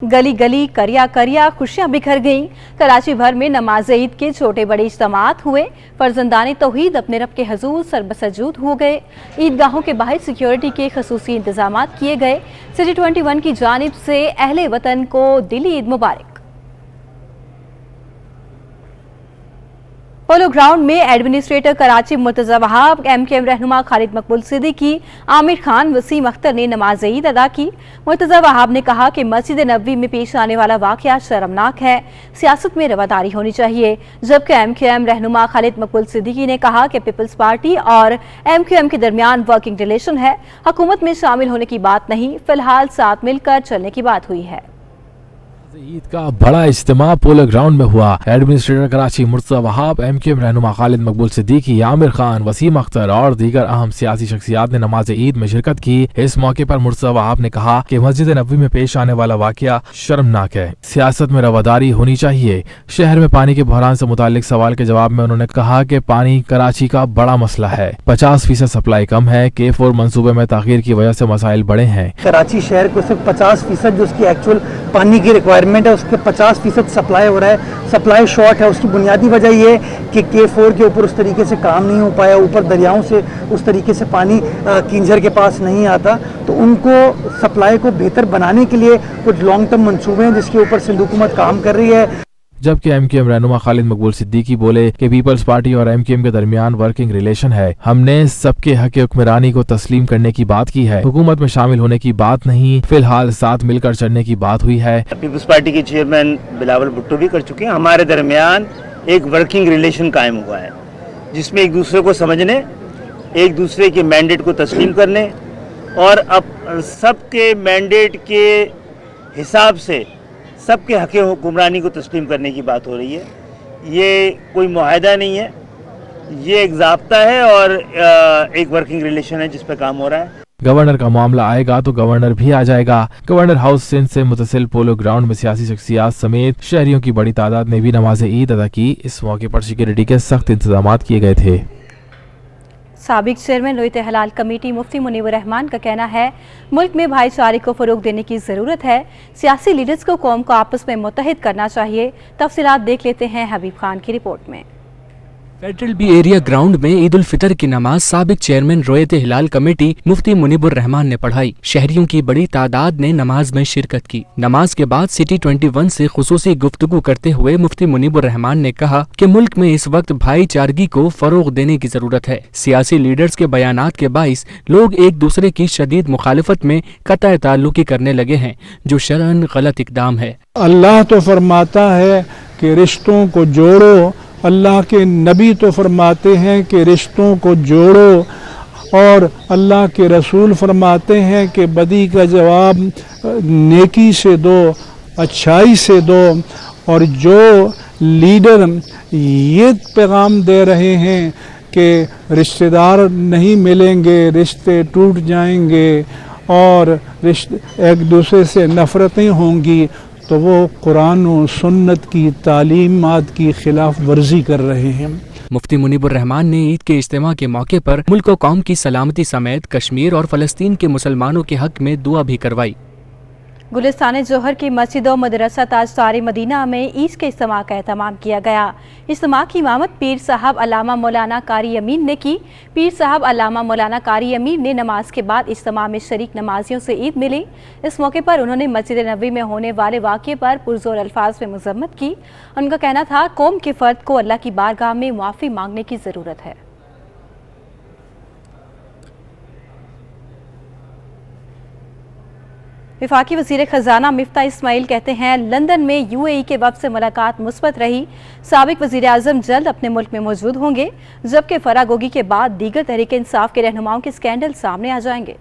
गली गली करिया करिया खुशियां बिखर गईं। कराची भर में नमाज ईद के छोटे बड़े इज्तिमात हुए। फर्जंदान तौहीद अपने रब के हजूर सरबसजूद हो गए। ईदगाहों के बाहर सिक्योरिटी के खसूसी इंतजामात किए गए। सिटी 21 की जानिब से अहले वतन को दिली ईद मुबारक। पोलो ग्राउंड में एडमिनिस्ट्रेटर कराची मुर्तजा वहाब, MQM रहनुमा खालिद मकबूल सिद्दीकी, आमिर खान, वसीम अख्तर ने नमाज ईद अदा की। मुर्तजा वहाब ने कहा कि मस्जिद नबवी में पेश आने वाला वाकया शर्मनाक है, सियासत में रवादारी होनी चाहिए। जबकि MQM रहनुमा खालिद मकबूल सिद्दीकी ने कहा कि पीपल्स पार्टी और MQM के दरमियान वर्किंग रिलेशन है, हुकूमत में शामिल होने की बात नहीं, फिलहाल साथ मिलकर चलने की बात हुई है। ईद का बड़ा इज्तिमा पोलो ग्राउंड में हुआ। एडमिनिस्ट्रेटर कराची मुर्तजा वहाब, MQM रहनुमा खालिद मकबूल सिद्दीकी, आमिर खान, वसीम अख्तर और दीगर अहम सियासी शख्सियात ने नमाज ईद में शिरकत की। इस मौके पर मुर्तजा वहाब ने कहा कि मस्जिद नबवी में पेश आने वाला वाकया शर्मनाक है, सियासत में रवादारी होनी चाहिए। शहर में पानी के बहरान से मुतालिक सवाल के जवाब में उन्होंने कहा कि पानी कराची का बड़ा मसला है, 50% सप्लाई कम है, K4 मंसूबे में ताखीर की वजह से मसाइल बड़े हैं। कराची शहर को सिर्फ 50% जो उसकी एक्चुअल पानी की रिक्वायरमेंट है उसके 50% सप्लाई हो रहा है, सप्लाई शॉर्ट है। उसकी बुनियादी वजह ये है कि K4 के ऊपर उस तरीके से काम नहीं हो पाया, ऊपर दरियाओं से उस तरीके से पानी किंजर के पास नहीं आता, तो उनको सप्लाई को बेहतर बनाने के लिए कुछ लॉन्ग टर्म मंसूबे हैं जिसके ऊपर सिंध हुकूमत काम कर रही है। जबकि MQM रहनुमा खालिद मकबूल सिद्दीकी बोले कि पीपल्स पार्टी और MQM के दरमियान वर्किंग रिलेशन है, हमने सबके हक हुक्मरानी को तस्लीम करने की बात की है, हुकूमत में शामिल होने की बात नहीं, फिलहाल साथ मिलकर चलने की बात हुई है। पीपल्स पार्टी के चेयरमैन बिलावल भुट्टो भी कर चुके हैं। हमारे दरमियान एक वर्किंग रिलेशन कायम हुआ है जिसमें एक दूसरे को समझने, एक दूसरे के मैंडेट को तस्लीम करने और अब सबके मैंडेट के हिसाब से सबके हक हुक्मरानी को तस्लीम करने की बात हो रही है। ये कोई मुआहदा नहीं है, ये एक ज़ाब्ता है और एक वर्किंग रिलेशन है जिस पर काम हो रहा है। गवर्नर का मामला आएगा तो गवर्नर भी आ जाएगा। गवर्नर हाउस सिंध से मुतसिल पोलो ग्राउंड में सियासी शख्सियात समेत शहरियों की बड़ी तादाद ने भी नमाज ईद अदा की। इस मौके पर सिक्योरिटी के सख्त इंतजाम किए गए थे। साबिक चेयरमैन रोयत हलाल कमेटी मुफ्ती मुनीबुर रहमान का कहना है, मुल्क में भाईचारे को फरोग देने की जरूरत है, सियासी लीडर्स को कौम को आपस में मुत्तहिद करना चाहिए। तफसीलात देख लेते हैं हबीब खान की रिपोर्ट में। फेडरल बी एरिया ग्राउंड में ईद उल फितर की नमाज साबिक चेयरमैन रोयत हिलाल कमेटी मुफ्ती मुनीबुर रहमान ने पढ़ाई। शहरियों की बड़ी तादाद ने नमाज में शिरकत की। नमाज के बाद सिटी 21 से खुसूसी गुफ्तगू करते हुए मुफ्ती मुनीबुर रहमान ने कहा कि मुल्क में इस वक्त भाईचारगी को फरोग देने की जरूरत है। सियासी लीडर्स के बयानात के बाइस लोग एक दूसरे की शदीद मुखालिफत में कतई ताल्लुकी करने लगे हैं, जो शरअन गलत इकदाम है। अल्लाह तो फरमाता है कि रिश्तों को जोड़ो, अल्लाह के नबी तो फरमाते हैं कि रिश्तों को जोड़ो, और अल्लाह के रसूल फरमाते हैं कि बदी का जवाब नेकी से दो, अच्छाई से दो। और जो लीडर ये पैगाम दे रहे हैं कि रिश्तेदार नहीं मिलेंगे, रिश्ते टूट जाएंगे और एक दूसरे से नफ़रतें होंगी, तो वो कुरान और सुन्नत की तालीमात की खिलाफ वर्जी कर रहे हैं। मुफ्ती मुनीबुर रहमान ने ईद के इज्तिमा के मौके पर मुल्क और कौम की सलामती समेत कश्मीर और फलस्तीन के मुसलमानों के हक में दुआ भी करवाई। गुलिस्तान जोहर की मस्जिद और मदरसा ताजदार मदीना में ईद के इज्तिमा का एहतमाम किया गया। इज्तिमा की इमामत पीर साहब अल्लामा मौलाना कारी अमीन ने की। पीर साहब अल्लामा मौलाना कारी अमीन ने नमाज के बाद इज्तिमा में शरीक नमाजियों से ईद मिली। इस मौके पर उन्होंने मस्जिद नबवी में होने वाले वाक़े पर पुरजोर अल्फाज में मज़म्मत की। उनका कहना था, कौम के फ़र्द को अल्लाह की बारगाह में मुआफ़ी मांगने की ज़रूरत है। वफाकी वज़ीर ख़ज़ाना मिफ्ता इस्माइल कहते हैं, लंदन में UAE के वफ़द से मुलाकात मुस्बत रही। साबिक वज़ीर आज़म जल्द अपने मुल्क में मौजूद होंगे, जबकि फरागोगी के बाद दीगर तहरीक इंसाफ के रहनुमाओं के स्कैंडल सामने आ जाएंगे।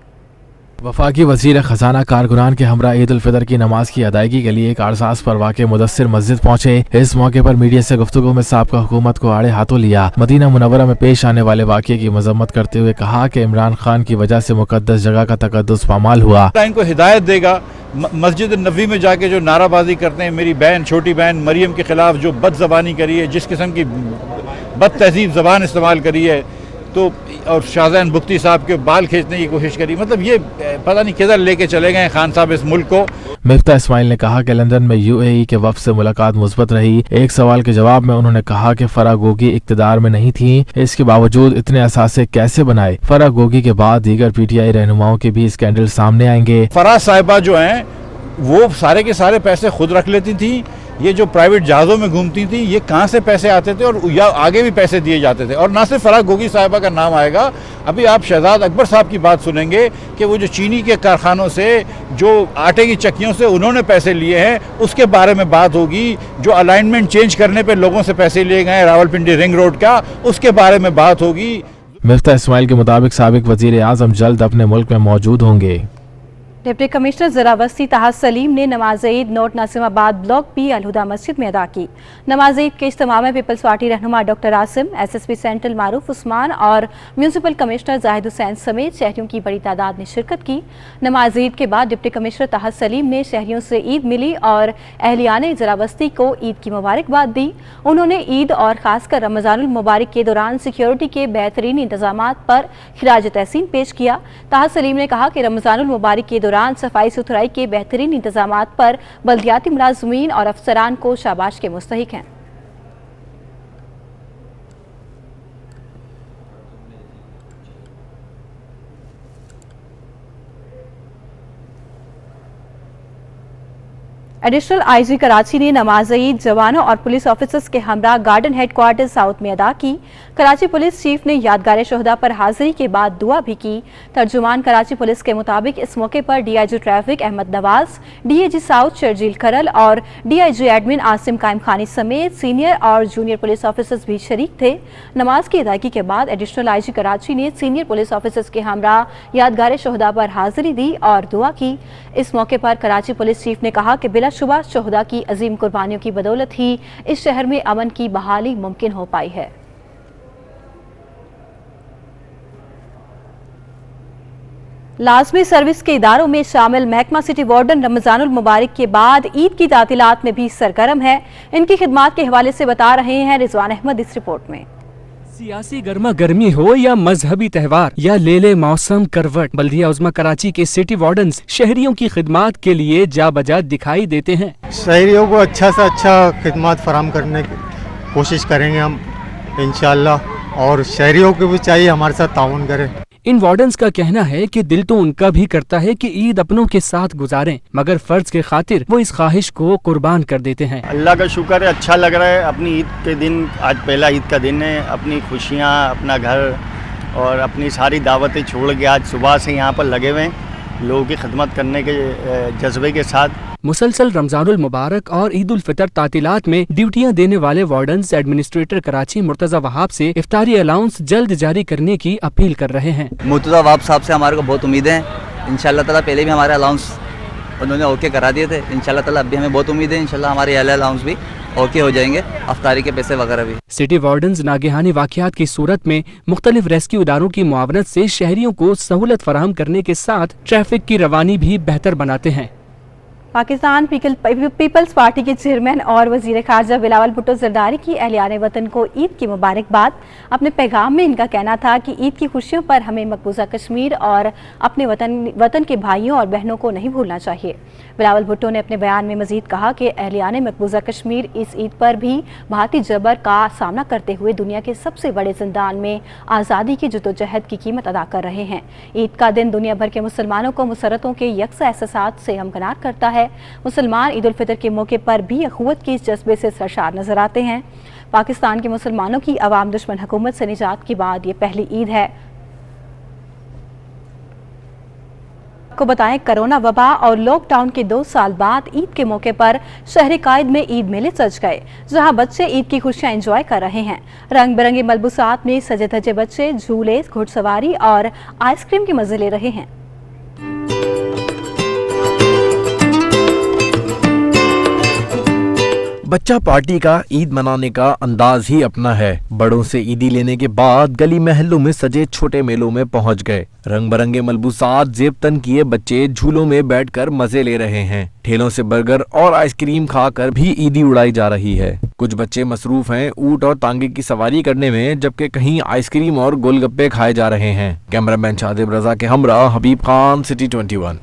वफाकी वज़ीर ख़ज़ाना कारकुनान के हमरा ईद उल फितर की नमाज की अदायगी के लिए कारसाज पर वाक़े मुदस्सिर मस्जिद पहुंचे। इस मौके पर मीडिया से गुफ्तगू में साबका हुकूमत को आड़े हाथों लिया। मदीना मुनव्वरा में पेश आने वाले वाक़े की मजम्मत करते हुए कहा कि इमरान खान की वजह से मुक़द्दस जगह का तक़द्दुस पामाल हुआ। इनको हिदायत देगा, मस्जिद नबवी में जाके जो नाराबाजी करते हैं, मेरी बहन छोटी बहन मरियम के खिलाफ जो बद ज़बानी करी है, जिस किस्म की बद तहजीब ज़बान इस्तेमाल करी है, तो और शाहजहान बुख्ती साहब के बाल खींचने की कोशिश करी। मतलब ये पता नहीं किधर लेके चले गए खान साहब इस मुल्क को। मिफ्ता इस्माइल ने कहा कि लंदन में यूएई के वफ्द से मुलाकात मुस्बत रही। एक सवाल के जवाब में उन्होंने कहा कि फराह गोगी इक़्तिदार में नहीं थी, इसके बावजूद इतने असासे कैसे बनाए। फराह गोगी के बाद दीगर पीटीआई रहनुमाओं के भी स्कैंडल सामने आएंगे। फराह साहिबा जो हैं वो सारे के सारे पैसे खुद रख लेती थी। ये जो प्राइवेट जहाज़ों में घूमती थी, ये कहाँ से पैसे आते थे और या आगे भी पैसे दिए जाते थे। और ना सिर्फ फराह गोगी साहिबा का नाम आएगा, अभी आप शहजाद अकबर साहब की बात सुनेंगे कि वो जो चीनी के कारखानों से, जो आटे की चक्कियों से उन्होंने पैसे लिए हैं, उसके बारे में बात होगी। जो अलाइनमेंट चेंज करने पे लोगों से पैसे लिए गए रावलपिंडी रिंग रोड का, उसके बारे में बात होगी। मिफ्ता इस्माइल के मुताबिक साबिक वजीर आज़म जल्द अपने मुल्क में मौजूद होंगे। डिप्टी कमिश्नर ज़रावस्ती ताहा सलीम ने नमाज Eid North Nazimabad block P Alhuda मस्जिद में अदा की। नमाज ईद के इज्तिमा में पीपल्स पार्टी रहनुमा doctor Asim, SSP central Maroof Usman और म्यूनसिपल कमिश्नर जाहिद हुसैन समेत शहरियों की बड़ी तादाद ने शिरकत की। नमाज ईद के बाद डिप्टी कमिश्नर ताहा सलीम ने शहरियों से ईद मिली और अहलियाने ज़रावस्ती को ईद की मुबारकबाद दी। उन्होंने ईद और खासकर रमज़ानुल मुबारक के दौरान सिक्योरिटी के बेहतरीन इंतजामात पर खिराज तहसीन पेश किया। ताहा सलीम ने कहा कि रमज़ानुल मुबारक के दौरान सफाई सुथराई के बेहतरीन इंतजामात पर बल्दियाती मुलाज़मीन और अफसरान को शाबाश के मुस्तहिक हैं। एडिशनल आईजी कराची ने नमाज ईद जवानों और पुलिस ऑफिसर्स के हमरा गार्डन हेडक्वार्टर साउथ में अदा की। कराची पुलिस चीफ ने यादगार शोहदा पर हाजिरी के बाद दुआ भी की। तर्जुमान कराची पुलिस के मुताबिक इस मौके पर DIG traffic Ahmed Nawaz, DIG south Sharjeel Kharal और डीआईजी एडमिन आसिम कायम खानी समेत सीनियर और जूनियर पुलिस ऑफिसर्स भी शरीक थे। नमाज की अदायगी के बाद एडिशनल आईजी कराची ने सीनियर पुलिस ऑफिसर्स के हमरा यादगार शोहदा पर हाजिरी दी और दुआ की। इस मौके पर कराची पुलिस चीफ ने कहा कि बिलाशुबा शोहदा की अजीम कुर्बानियों की बदौलत ही इस शहर में अमन की बहाली मुमकिन हो पाई है। लाजमी सर्विस के इदारों में शामिल महकमा सिटी वार्डन रमजानुल मुबारक के बाद ईद की तातीलात में भी सरगर्म है। इनकी खिदमात के हवाले से बता रहे हैं रिजवान अहमद इस रिपोर्ट में। सियासी गर्मा गर्मी हो या मजहबी त्यौहार या लेले मौसम करवट, बल्दिया उज़्मा कराची के सिटी वार्डन्स शहरियों की खिदमात के लिए जा बजा दिखाई देते हैं। शहरियों को अच्छा से अच्छा खिदमात फराहम करने की कोशिश करेंगे हम इंशाअल्लाह, और शहरियों को भी चाहिए हमारे साथ ताउन करें। इन वार्डन्स का कहना है कि दिल तो उनका भी करता है कि ईद अपनों के साथ गुजारें, मगर फर्ज के खातिर वो इस ख्वाहिश को कुर्बान कर देते हैं। अल्लाह का शुक्र है, अच्छा लग रहा है। अपनी ईद के दिन, आज पहला ईद का दिन है, अपनी खुशियाँ, अपना घर और अपनी सारी दावतें छोड़ के आज सुबह से यहाँ पर लगे हुए हैं लोगों की खिदमत करने के जज्बे के साथ। मुसलसल रमजानुल मुबारक और ईद उल फितर तातीलात में ड्यूटियां देने वाले वार्डन्स एडमिनिस्ट्रेटर कराची मुर्तजा वहाब से इफ्तारी अलाउंस जल्द जारी करने की अपील कर रहे हैं। मुर्तजा वहाब साहब से हमारे को बहुत उम्मीदें हैं। इंशाअल्लाह ताला पहले भी हमारे अलाउंस उन्होंने ओके करा दिए थे। इंशाअल्लाह ताला अब भी हमें बहुत उम्मीद है, इंशाअल्लाह हमारे अलाउंस भी ओके हो जाएंगे, अफ्तारी के पैसे वगैरह भी। सिटी वार्डन्स नागहानी वाक़यात की सूरत में मुख्तलिफ रेस्क्यू इदारों की मुआवनत से शहरियों को सहूलत फराहम करने के साथ ट्रैफिक की रवानी भी बेहतर बनाते हैं। पाकिस्तान पीपल्स पार्टी के चेयरमैन और वजीर खारजा बिलावल भुट्टो जरदारी की अहलियाने वतन को ईद की मुबारकबाद। अपने पैगाम में इनका कहना था कि ईद की खुशियों पर हमें मकबूजा कश्मीर और अपने वतन के भाइयों और बहनों को नहीं भूलना चाहिए। बिलावल भुट्टो ने अपने बयान में मजीद कहा कि अहलियाने मकबूजा कश्मीर इस ईद पर भी भारतीय जबर का सामना करते हुए दुनिया के सबसे बड़े जिंदान में आज़ादी की जद्दोजहद की कीमत अदा कर रहे हैं। ईद का दिन दुनिया भर के मुसलमानों को मुसरतों के यकसा एहसासात से हमकनार करता है। मुसलमान ईद उल फितर के मौके पर भी अखुवत के इस जज्बे से सरशार नजर आते हैं। पाकिस्तान के मुसलमानों की अवाम दुश्मन हुकूमत से निजात के बाद ये पहली ईद है। आपको बताएं, कोरोना वबा और लॉकडाउन के 2 साल बाद ईद के मौके पर शहर कायद में ईद मेले सज गए, जहां बच्चे ईद की खुशियां एंजॉय कर रहे हैं। रंग बिरंगे मलबूसात में सजे धजे बच्चे झूले, घुड़सवारी और आइसक्रीम के मजे ले रहे हैं। बच्चा पार्टी का ईद मनाने का अंदाज ही अपना है। बड़ों से ईदी लेने के बाद गली महल्लों में सजे छोटे मेलों में पहुंच गए। रंग बिरंगे मलबूसात जेब तन किए बच्चे झूलों में बैठकर मजे ले रहे हैं। ठेलों से बर्गर और आइसक्रीम खाकर भी ईदी उड़ाई जा रही है। कुछ बच्चे मसरूफ हैं ऊंट और तांगे की सवारी करने में, जबकि कहीं आइसक्रीम और गोलगप्पे खाए जा रहे हैं। कैमरामैन शादिब रजा के हमरा हबीब खान, सिटी 21।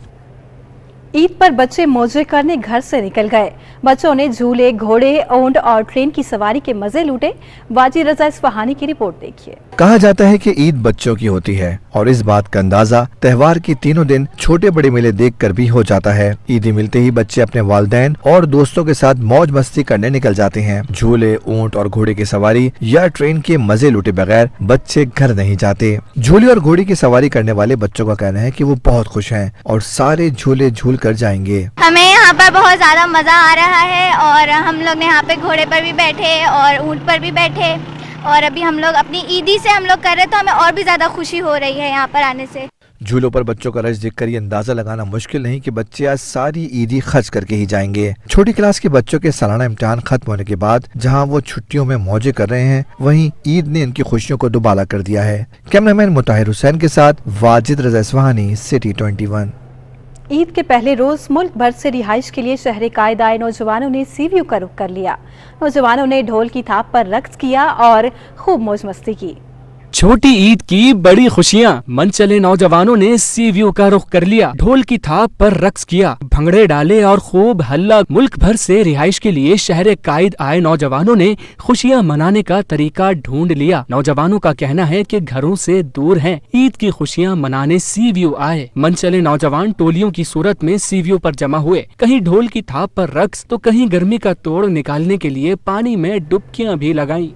ईद पर बच्चे मौजे करने घर से निकल गए। बच्चों ने झूले, घोड़े, ऊंट और ट्रेन की सवारी के मजे लूटे। वाजी रजा इस्फहानी की रिपोर्ट देखिए। कहा जाता है कि ईद बच्चों की होती है और इस बात का अंदाजा त्योहार की तीनों दिन छोटे बड़े मेले देखकर भी हो जाता है। ईदी मिलते ही बच्चे अपने वालिदैन और दोस्तों के साथ मौज मस्ती करने निकल जाते हैं। झूले, ऊंट और घोड़े की सवारी या ट्रेन के मजे लूटे बगैर बच्चे घर नहीं जाते। झूले और घोड़े की सवारी करने वाले बच्चों का कहना है कि वो बहुत खुश हैं और सारे झूले झूल कर जाएंगे। हमें यहाँ पर बहुत ज्यादा मजा आ रहा है और हम लोग यहाँ पे घोड़े पर भी बैठे और ऊंट पर भी बैठे और अभी हम लोग अपनी ईदी से हम लोग कर रहे तो हमें और भी ज्यादा खुशी हो रही है यहाँ पर आने से। झूलों पर बच्चों का रश देखकर ये अंदाजा लगाना मुश्किल नहीं कि बच्चे आज सारी ईदी खर्च करके ही जाएंगे। छोटी क्लास के बच्चों के सालाना इम्तिहान खत्म होने के बाद जहां वो छुट्टियों में मौजे कर रहे हैं, वहीं ईद ने इनकी खुशियों को दुबाला कर दिया है। कैमरामैन मुताहिर हुसैन के साथ वाजिद रजा इस्फहानी, सिटी 21। ईद के पहले रोज मुल्क भर से रिहाइश के लिए शहर कायद आए नौजवानों ने सीव्यू का रुख कर लिया। नौजवानों ने ढोल की थाप पर रक्स किया और खूब मौज मस्ती की। छोटी ईद की बड़ी खुशियां, मन चले नौजवानों ने सी व्यू का रुख कर लिया। ढोल की थाप पर रक्स किया, भंगड़े डाले और खूब हल्ला। मुल्क भर से रिहाइश के लिए शहर कायद आए नौजवानों ने खुशियां मनाने का तरीका ढूंढ लिया। नौजवानों का कहना है कि घरों से दूर हैं, ईद की खुशियां मनाने सी व्यू आए। मन चले नौजवान टोलियों की सूरत में सी व्यू पर जमा हुए। कहीं ढोल की थाप पर रक्स तो कहीं गर्मी का तोड़ निकालने के लिए पानी में डुबकियां भी लगाई।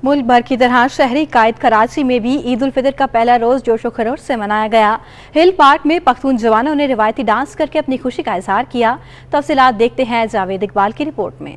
मुल्क भर की तरह शहरी कायद कराची में भी ईद उल फितर का पहला रोज जोशो खरोश से मनाया गया। हिल पार्क में पख्तून जवानों ने रिवायती डांस करके अपनी खुशी का इजहार किया। तफसीलात देखते हैं जावेद इकबाल की रिपोर्ट में।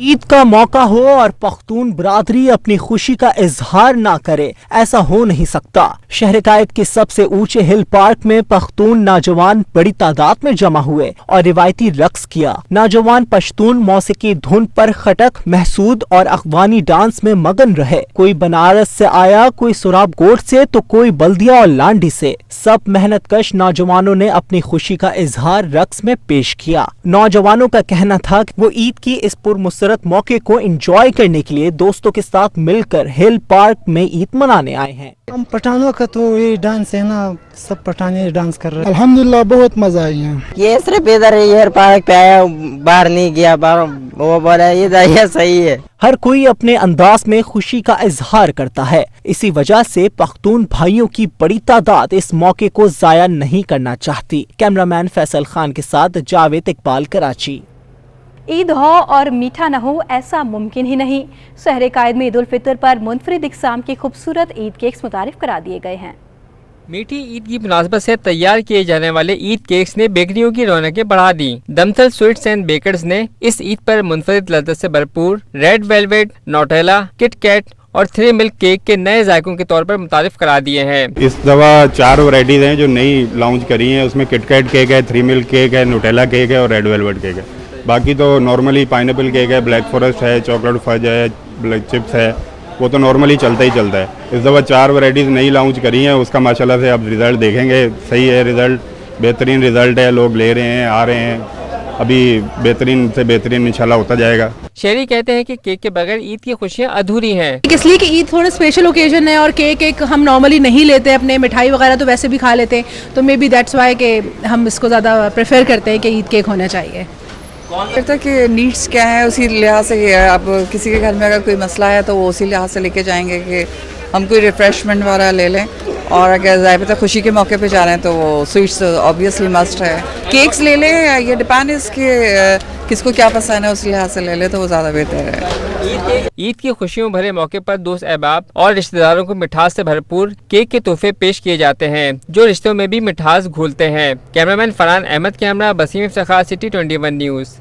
ईद का मौका हो और पख्तून बरादरी अपनी खुशी का इजहार ना करे, ऐसा हो नहीं सकता। शहर कायद के सबसे ऊंचे हिल पार्क में पख्तून नौजवान बड़ी तादाद में जमा हुए और रिवायती रक्स किया। नौजवान पश्तून मौसीकी धुन पर खटक, महसूद और अखवानी डांस में मगन रहे। कोई बनारस से आया, कोई सुराबकोट से तो कोई बल्दिया और लांडी से। सब मेहनत कश नौजवानों ने अपनी खुशी का इजहार रक्स में पेश किया। नौजवानों का कहना था कि वो ईद की इस पुरमुसरत मौके को एंजॉय करने के लिए दोस्तों के साथ मिलकर हिल पार्क में ईद मनाने आए हैं। हम पठानों का तो ये डांस है ना, सब पठाने डांस कर रहे हैं। अल्हम्दुलिल्लाह बहुत मजा आई है। ये सिर्फ इधर हिल पार्क पे आया, बाहर नहीं गया। वो बोला ये सही है। हर कोई अपने अंदाज में खुशी का इजहार करता है। इसी वजह से पख्तून भाइयों की बड़ी तादाद इस मौके को जाया नहीं करना चाहती। कैमरामैन फैसल खान के साथ जावेद इकबाल, कराची। ईद हो और मीठा न हो, ऐसा मुमकिन ही नहीं। शहर कायद में ईद उल फितर पर मुनफरिद इक़साम के खूबसूरत ईद केक्स मुतारिफ करा दिए गए हैं। मीठी ईद की मुनासबत से तैयार किए जाने वाले ईद केक्स ने बेकरियों की रौनकें बढ़ा दी। दमथल स्वीट्स एंड बेकर्स ने इस ईद पर मुनफरिद लज़्ज़त से भरपूर red velvet, Nutella, Kit Kat और 3 मिल्क केक के नए जायकों के तौर पर मुतारिफ करा दिए हैं। इस दफ़ा 4 वैरायटीज़ हैं जो नई लॉन्च करी हैं। उसमें किट कैट केक है, 3 मिल्क केक है, नोटेला केक है और रेड वेलवेट केक है। बाकी तो नॉर्मली पाइनएप्पल केक है, ब्लैक फॉरेस्ट है, चॉकलेट फज है, ब्लैक चिप्स है, वो तो नॉर्मली चलता ही चलता है। इस दफ़ा 4 वैरायटीज़ नई लॉन्च करी हैं। उसका माशाल्लाह से अब रिज़ल्ट देखेंगे। सही है रिज़ल्ट, बेहतरीन रिज़ल्ट है, लोग ले रहे हैं, आ रहे हैं। अभी बेहतरीन से बेहतरीन इंशाल्लाह होता जाएगा। शहरी कहते हैं कि केक के बगैर ईद की खुशियाँ अधूरी हैं। इसलिए कि ईद थोड़ा स्पेशल ओकेजन है और केक एक हम नॉर्मली नहीं लेते, अपने मिठाई वगैरह तो वैसे भी खा लेते हैं, तो मे बी दैट्स वाई कि हम इसको ज़्यादा प्रेफर करते हैं कि ईद केक होना चाहिए। कहता कि नीड्स क्या है उसी लिहाज से। अब किसी के घर में अगर कोई मसला है तो वो उसी लिहाज से लेके जाएंगे कि हम कोई रिफ़्रेशमेंट वाला ले लें। और अगर ज़ाहिर खुशी के मौके पे जा रहे हैं तो वो स्वीट्स ऑब्वियसली मस्ट है। केक्स ले लें, ये डिपेंड इसके किसको क्या पसंद है उस लिहाज से ले लें तो वो ज़्यादा बेहतर है। ईद की खुशियों भरे मौके पर दोस्त अहबाब और रिश्तेदारों को मिठास से भरपूर केक के तोहफे पेश किए जाते हैं जो रिश्तों में भी मिठास घोलते हैं। कैमरामैन फरहान अहमद के हमरा बसीम इफ्तिखार, सिटी 21 न्यूज़।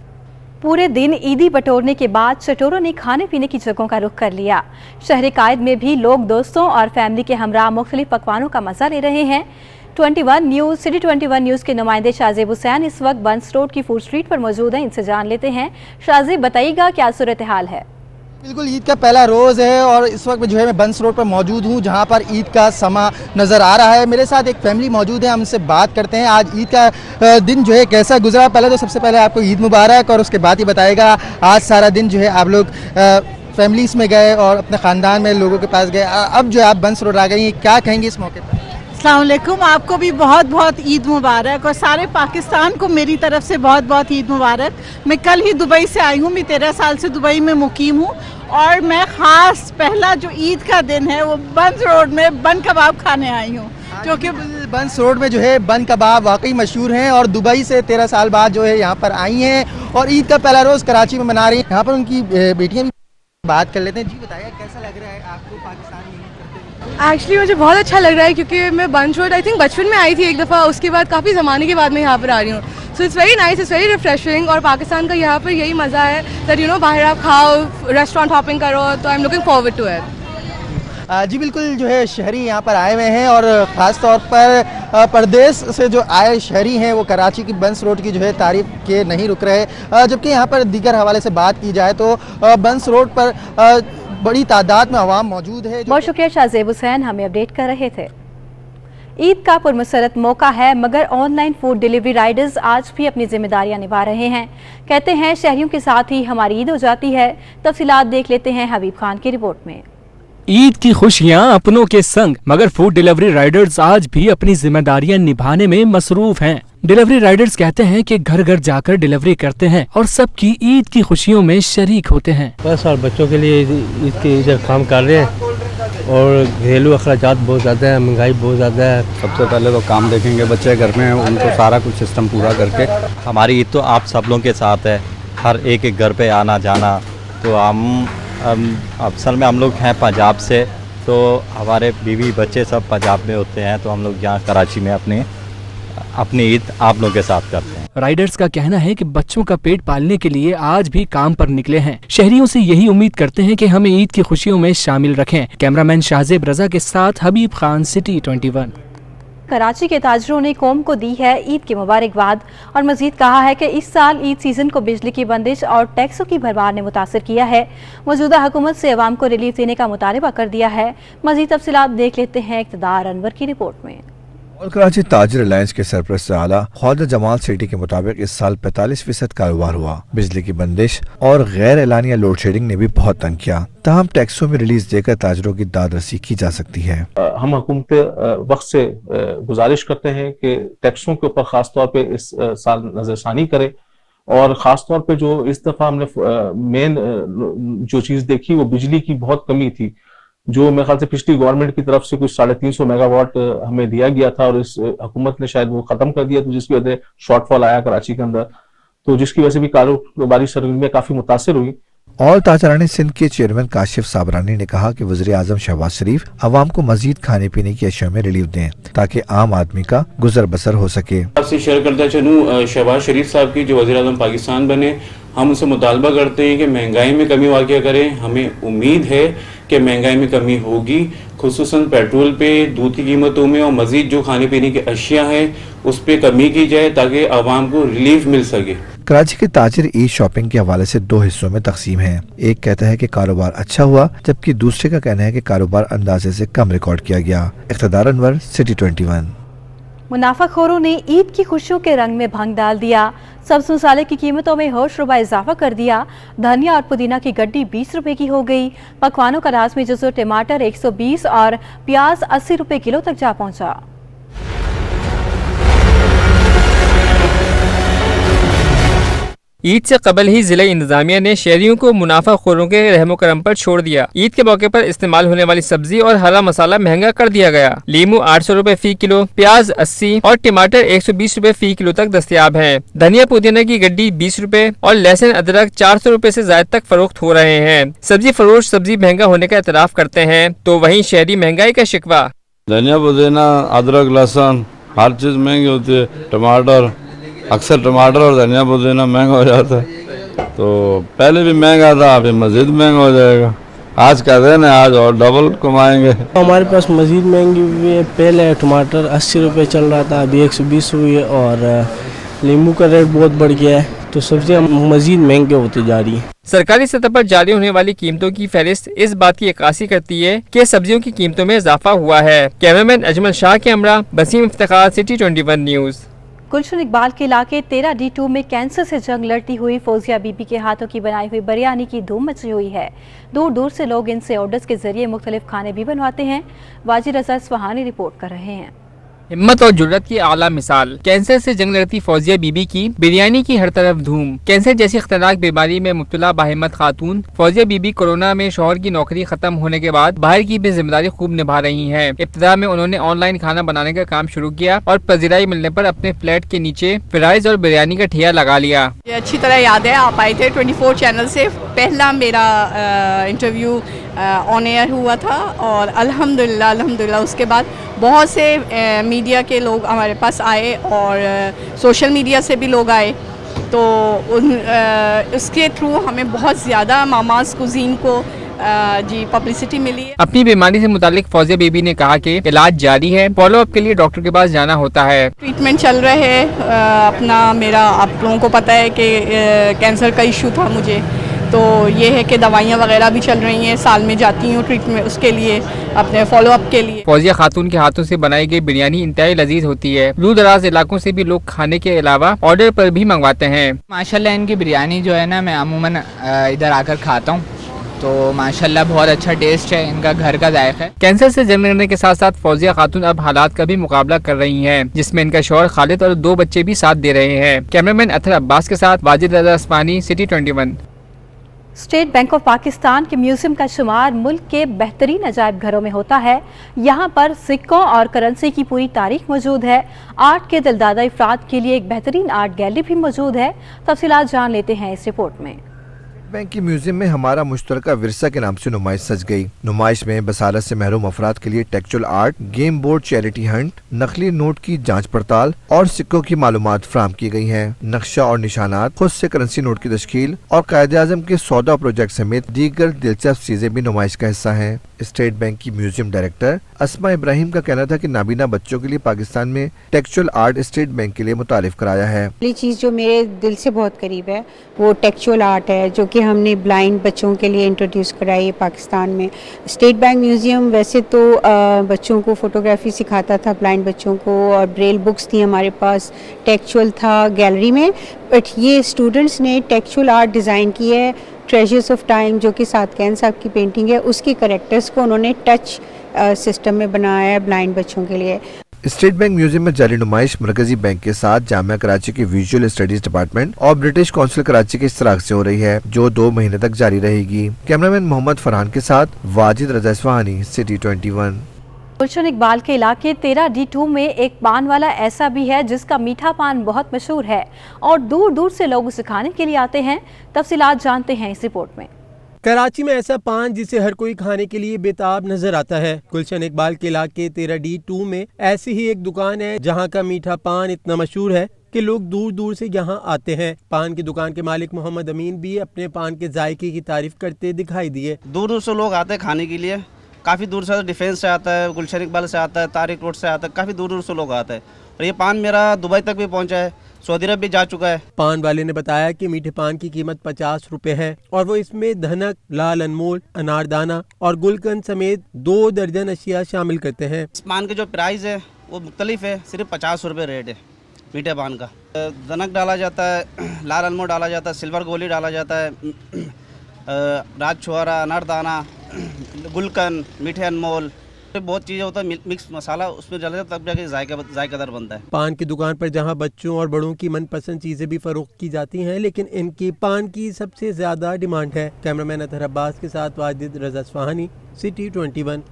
पूरे दिन ईदी बटोरने के बाद चटोरों ने खाने पीने की जगहों का रुख कर लिया। शहर कायद में भी लोग दोस्तों और फैमिली के हमरा मुख्तलिफ पकवानों का मजा ले रहे हैं। 21 न्यूज सिटी 21 न्यूज के नुमाइंदे शाजिब हुसैन इस वक्त बंस रोड की फूड स्ट्रीट पर मौजूद हैं। इनसे जान लेते हैं। शाजिब, बताइएगा क्या सूरत हाल है? बिल्कुल, ईद का पहला रोज़ है और इस वक्त जो है मैं बंस रोड पर मौजूद हूँ, जहाँ पर ईद का समा नज़र आ रहा है। मेरे साथ एक फैमिली मौजूद है, हम उनसे बात करते हैं। आज ईद का दिन जो है कैसा गुजरा? पहले तो सबसे पहले आपको ईद मुबारक, और उसके बाद ही बताएगा आज सारा दिन जो है आप लोग फैमिलीज़ में गए और अपने ख़ानदान में लोगों के पास गए, अब जो है आप बंस रोड आ गई हैं, क्या कहेंगे इस मौके पर? अस्सलाम वालेकुम, आपको भी बहुत बहुत ईद मुबारक और सारे पाकिस्तान को मेरी तरफ से बहुत बहुत ईद मुबारक। मैं कल ही दुबई से आई हूँ, मैं 13 साल से दुबई में मुकीम हूँ और मैं ख़ास पहला जो ईद का दिन है वो बंस रोड में बन कबाब खाने आई हूँ, क्योंकि बंस रोड में जो है बन कबाब वाकई मशहूर हैं और दुबई से 13 साल बाद जो है यहाँ पर आई हैं और ईद का पहला रोज़ कराची में मना रही हैं। यहाँ पर उनकी बेटियाँ भी बात कर लेते हैं। जी बताइए, कैसा लग रहा है आपको पाकिस्तान में? एक्चुअली मुझे बहुत अच्छा लग रहा है क्योंकि मैं बंस रोड आई थिंक बचपन में आई थी एक दफ़ा, उसके बाद काफ़ी ज़माने के बाद मैं यहाँ पर आ रही हूँ। So it's very nice, it's very refreshing और पाकिस्तान का यहाँ पर यही मज़ा है दैट यू नो बाहर आप खाओ, रेस्टोरेंट हॉपिंग करो, तो I am looking forward to it. जी बिल्कुल, जो है शहरी यहाँ पर आए हुए हैं और ख़ास तौर पर परदेश से जो आए शहरी हैं वो कराची की बंस रोड की जो है तारीफ के नहीं रुक रहे। जबकि यहाँ पर दीगर हवाले से बात की जाए तो बंस रोड पर बड़ी तादाद में अवाम मौजूद है। बहुत शुक्रिया शाजिब हुसैन, हमें अपडेट कर रहे थे। ईद का पुरमसरत मौका है मगर ऑनलाइन फूड डिलीवरी राइडर्स आज भी अपनी जिम्मेदारियां निभा रहे हैं। कहते हैं शहरियों के साथ ही हमारी ईद हो जाती है। तफसीलात देख लेते हैं हबीब खान की रिपोर्ट में। ईद की खुशियां अपनों के संग, मगर फूड डिलीवरी राइडर्स आज भी अपनी जिम्मेदारियां निभाने में मसरूफ हैं। डिलीवरी राइडर्स कहते हैं कि घर घर जाकर डिलीवरी करते हैं और सबकी ईद की खुशियों में शरीक होते हैं। बस और बच्चों के लिए ईद के काम कर रहे हैं और घरेलू अखराजात बहुत ज़्यादा है, महंगाई बहुत ज़्यादा है। सबसे पहले तो काम देखेंगे, बच्चे घर में उनको सारा कुछ सिस्टम पूरा करके। हमारी ईद तो आप सब लोगों के साथ है, हर एक घर पे आना जाना। तो हम असल में हम लोग हैं पंजाब से, तो हमारे बीवी बच्चे सब पंजाब में होते हैं, तो हम लोग यहाँ कराची में अपनी ईद आप लोगों के साथ करते हैं। राइडर्स का कहना है कि बच्चों का पेट पालने के लिए आज भी काम पर निकले हैं। शहरियों से यही उम्मीद करते हैं कि हमें ईद की खुशियों में शामिल रखें। कैमरामैन शाहजेब रजा के साथ हबीब खान, सिटी 21। कराची के ताजरों ने कौम को दी है ईद की मुबारकबाद और मजीद कहा है कि इस साल ईद सीजन को बिजली की बंदिश और टैक्सों की भरमार ने मुतासर किया है। मौजूदा हुकूमत से अवाम को रिलीफ देने का मुतालबा कर दिया है। मजीद तफसीलात देख लेते हैं इक़्तिदार अनवर की रिपोर्ट में। और कराची ताजिर अलायंस के सरपरस्त आला ख्वाजा जमाल सिटी के मुताबिक इस साल 45% कारोबार हुआ। बिजली की बंदिश और गैर एलानिया लोड शेडिंग ने भी बहुत तंग किया। तमाम टैक्सों में रिलीज देकर ताजरों की दाद रसी की जा सकती है। हम हुकूमत वक्त से गुजारिश करते हैं कि टैक्सों के ऊपर खास तौर पे इस साल नजरसानी करे और ख़ास तौर पे जो इस दफ़ा हमने मेन जो चीज़ देखी वो बिजली की बहुत कमी थी, जो मेरे ख्याल से पिछली गवर्नमेंट की तरफ से कुछ 350 मेगावाट हमें दिया गया था और इस हुकूमत ने शायद वो ख़त्म कर दिया, तो जिसकी वजह से शॉर्टफॉल आया कराची के अंदर, तो जिसकी वजह से भी कारोबारी सरगर्मियां काफ़ी मुतासर हुई। और ताजरानी सिंध के चेयरमैन काशिफ साबरानी ने कहा कि वज़ीर आज़म शहबाज शरीफ अवाम को मजीद खाने पीने की अशिया में रिलीफ दें ताकि आम आदमी का गुजर बसर हो सके। आपसे शेयर करता चलूँ, शहबाज शरीफ साहब की जो वज़ीर आज़म पाकिस्तान बने, हम उनसे मुतालबा करते हैं कि महंगाई में कमी वाक़या करें। हमें उम्मीद है कि महंगाई में कमी होगी, खुसूसन पेट्रोल पे, दूध की कीमतों में और मजीद जो खाने पीने की अशिया है उस पर कमी की जाए ताकि आवाम को रिलीफ मिल सके। कराची के ताजिर ईद शॉपिंग के हवाले से दो हिस्सों में तकसीम है। एक कहता है कि कारोबार अच्छा हुआ, जबकि दूसरे का कहना है कि कारोबार अंदाजे से कम रिकॉर्ड किया गया। इक़्तिदार अनवर, सिटी 21। मुनाफाखोरों ने ईद की खुशियों के रंग में भंग डाल दिया। सब्ज मसाले की कीमतों में होश रुबा इजाफा कर दिया। धनिया और पुदीना की गड्डी 20 रुपए की हो गई। पकवानों का लाजमी जुज़ो टमाटर 120 और प्याज 80 रुपए किलो तक जा पहुंचा। ईद से कबल ही जिला इंतजामिया ने शहरियों को मुनाफाखोरों के रहमो करम पर छोड़ दिया। ईद के मौके पर इस्तेमाल होने वाली सब्जी और हरा मसाला महंगा कर दिया गया। लीमू 800 रुपए फी किलो, प्याज 80 और टमाटर 120 रुपए फी किलो तक दस्तयाब है। धनिया पुदीना की गड्डी 20 रुपए और लहसुन अदरक 400 रुपए से ज्यादा तक फरोख्त हो रहे हैं। सब्जी फरोश सब्जी महंगा होने का एतराफ करते हैं, तो वहीं शहरी महंगाई का शिकवा। धनिया पुदीना अदरक लहसुन हर चीज महंगी होती है। टमाटर अक्सर टमाटर और धनिया पुदीना महंगा हो जाता है, तो पहले भी महंगा था, अभी मज़ीद महंगा हो जाएगा। आज का दिन है, आज और डबल कमाएंगे। हमारे पास मज़ीद महंगी हुई है। पहले टमाटर 80 रुपये चल रहा था, अभी 120 हुई है, और नींबू का रेट बहुत बढ़ गया है, तो सब्जियां मज़ीद महंगे होती जा रही हैं। सरकारी सतह पर जारी होने वाली कीमतों की फहरिस्त इस बात की अक्कासी करती है कि सब्जियों की कीमतों में इजाफा हुआ है। कैमरामैन अजमल शाह के हमरा, बसीम इफ्तिखार, सिटी 21 न्यूज़। गुलशन इकबाल के इलाके 13D2 में कैंसर से जंग लड़ती हुई फौजिया बीबी के हाथों की बनाई हुई बिरयानी की धूम मची हुई है। दूर दूर से लोग इनसे ऑर्डर्स के जरिए मुख्तलिफ खाने भी बनवाते हैं। वाजिद रज़ा इस्फहानी रिपोर्ट कर रहे हैं। हिम्मत और जुर्रत की आला मिसाल, कैंसर से जंग लड़ती फौजिया बीबी की बिरयानी की हर तरफ धूम। कैंसर जैसी खतरनाक बीमारी में मुब्तला बाहिम्मत खातून फौजिया बीबी कोरोना में शौहर की नौकरी खत्म होने के बाद बाहर की भी जिम्मेदारी खूब निभा रही हैं। इब्तिदा में उन्होंने ऑनलाइन खाना बनाने का काम शुरू किया और पजीराई मिलने पर अपने फ्लैट के नीचे फ्राइज और बिरयानी का ठिया लगा लिया। ये अच्छी तरह याद है, आप आए थे 24 चैनल से, पहला मेरा इंटरव्यू ऑन एयर हुआ था, और अल्हम्दुलिल्लाह उसके बाद बहुत से मीडिया के लोग हमारे पास आए और सोशल मीडिया से भी लोग आए, तो उसके थ्रू हमें बहुत ज़्यादा मामास कुजीन को जी पब्लिसिटी मिली है। अपनी बीमारी से मुतालिक फौजिया बीबी ने कहा कि इलाज जारी है, फॉलो अप के लिए डॉक्टर के पास जाना होता है। ट्रीटमेंट चल रहे है अपना, मेरा आप लोगों को पता है कि कैंसर का इशू था मुझे, तो ये है कि दवाइयाँ वगैरह भी चल रही हैं, साल में जाती हूँ ट्रीटमेंट उसके लिए, अपने फॉलो अप के लिए। फौजिया खातून के हाथों से बनाई गई बिरयानी इंतहाई लजीज होती है। दूर दराज इलाकों से भी लोग खाने के अलावा ऑर्डर पर भी मंगवाते हैं। माशाल्लाह इनकी बिरयानी जो है ना, मैं अमूमन इधर आकर खाता हूँ, तो माशाल्लाह बहुत अच्छा टेस्ट है, इनका घर का जायका है। कैंसर से जंग लड़ने के साथ साथ फौजिया खातून अब हालात का भी मुकाबला कर रही हैं, जिसमें इनका शौहर खालिद और 2 बच्चे भी साथ दे रहे हैं। कैमरामैन अथर अब्बास के साथ Wajid Raza Isfahani, city 21। State Bank of Pakistan के म्यूजियम का शुमार मुल्क के बेहतरीन अजायब घरों में होता है। यहाँ पर सिक्कों और करेंसी की पूरी तारीख मौजूद है। आर्ट के दिलदादा अफराद के लिए एक बेहतरीन आर्ट गैलरी भी मौजूद है। तफसीलात जान लेते हैं इस रिपोर्ट में। बैंक की म्यूजियम में हमारा मुश्तरका विरसा के नाम से नुमाइश सज गई। नुमाइश में बसारत से महरूम अफराद के लिए textual art, game board, charity Hunt, नकली नोट की जांच पड़ताल और सिक्कों की मालूमात फराहम की गई हैं। नक्शा और निशानात, खुद से करेंसी नोट की तश्कील और कायदे आजम के सौदा प्रोजेक्ट समेत दीगर दिलचस्प चीजें भी नुमाइश का हिस्सा हैं। स्टेट बैंक की म्यूजियम डायरेक्टर अस्मा इब्राहिम का कहना था कि नाबीना बच्चों के लिए पाकिस्तान में टेक्सचुअल आर्ट स्टेट बैंक के लिए मुतारिफ कराया है। पहली चीज़ जो मेरे दिल से बहुत करीब है वो टेक्सचुअल आर्ट है, जो कि हमने ब्लाइंड बच्चों के लिए इंट्रोड्यूस कराई है पाकिस्तान में। स्टेट बैंक म्यूजियम वैसे तो बच्चों को फोटोग्राफी सिखाता था, ब्लाइंड बच्चों को, और ब्रेल बुक्स थी हमारे पास, टेक्सचुअल था गैलरी में, बट ये स्टूडेंट्स ने टेक्सचुअल आर्ट डिज़ाइन की है। ट्रेजर्स ऑफ टाइम जो कि सादकैन साहब की पेंटिंग है, उसके करेक्टर्स को उन्होंने टच सिस्टम में बनाया है ब्लाइंड बच्चों के लिए। स्टेट बैंक म्यूजियम में जारी नुमाइश मरकजी बैंक के साथ जामिया कराची के विजुअल स्टडीज डिपार्टमेंट और ब्रिटिश काउंसिल कराची के इश्तराक से हो रही है, जो 2 महीने तक जारी रहेगी। कैमरामैन मोहम्मद फरहान के साथ वाजिद रज़ा इस्फहानी, सिटी 21। गुलशन इकबाल के इलाके 13D2 में एक पान वाला ऐसा भी है जिसका मीठा पान बहुत मशहूर है और दूर दूर से लोग उसे खाने के लिए आते हैं। तफसीलात जानते हैं इस रिपोर्ट में। कराची में ऐसा पान जिसे हर कोई खाने के लिए बेताब नजर आता है। गुलशन इकबाल के इलाके 13D2 में ऐसी ही एक दुकान है जहां का मीठा पान इतना मशहूर है कि लोग दूर दूर से यहां आते हैं। पान की दुकान के मालिक मोहम्मद अमीन भी अपने पान के जायके की तारीफ करते दिखाई दिए। दूर दूर से लोग आते हैं खाने के लिए, काफ़ी दूर से, डिफेंस से आता है, गुलशन इकबाल से आता है, तारिक रोड से आता है, काफ़ी दूर दूर से लोग आते हैं। और ये पान मेरा दुबई तक भी पहुंचा है, सऊदी अरब भी जा चुका है। पान वाले ने बताया कि मीठे पान की कीमत 50 रुपए है और वो इसमें धनक, लाल अनमोल, अनारदाना और गुलकंद समेत 2 दर्जन अशिया शामिल करते हैं। इस पान के जो प्राइस है वो मुख्तलिफ है, सिर्फ 50 रुपये रेट है मीठे पान का। धनक डाला जाता है, लाल अनमोल डाला जाता है, सिल्वर गोली डाला जाता है, राज छुआरा, अनारदाना, गुलकंद, मीठे अनमोल, बहुत चीज़ें होता है, मिक्स मसाला उसमें डाला जाता है, तब जाके जायकादार बनता है। पान की दुकान पर जहां बच्चों और बड़ों की मनपसंद चीजें भी फरोख्त की जाती हैं, लेकिन इनकी पान की सबसे ज्यादा डिमांड है। कैमरामैन अतहर अब्बास के साथ वाजिद रज़ा इस्फहानी, सिटी 21।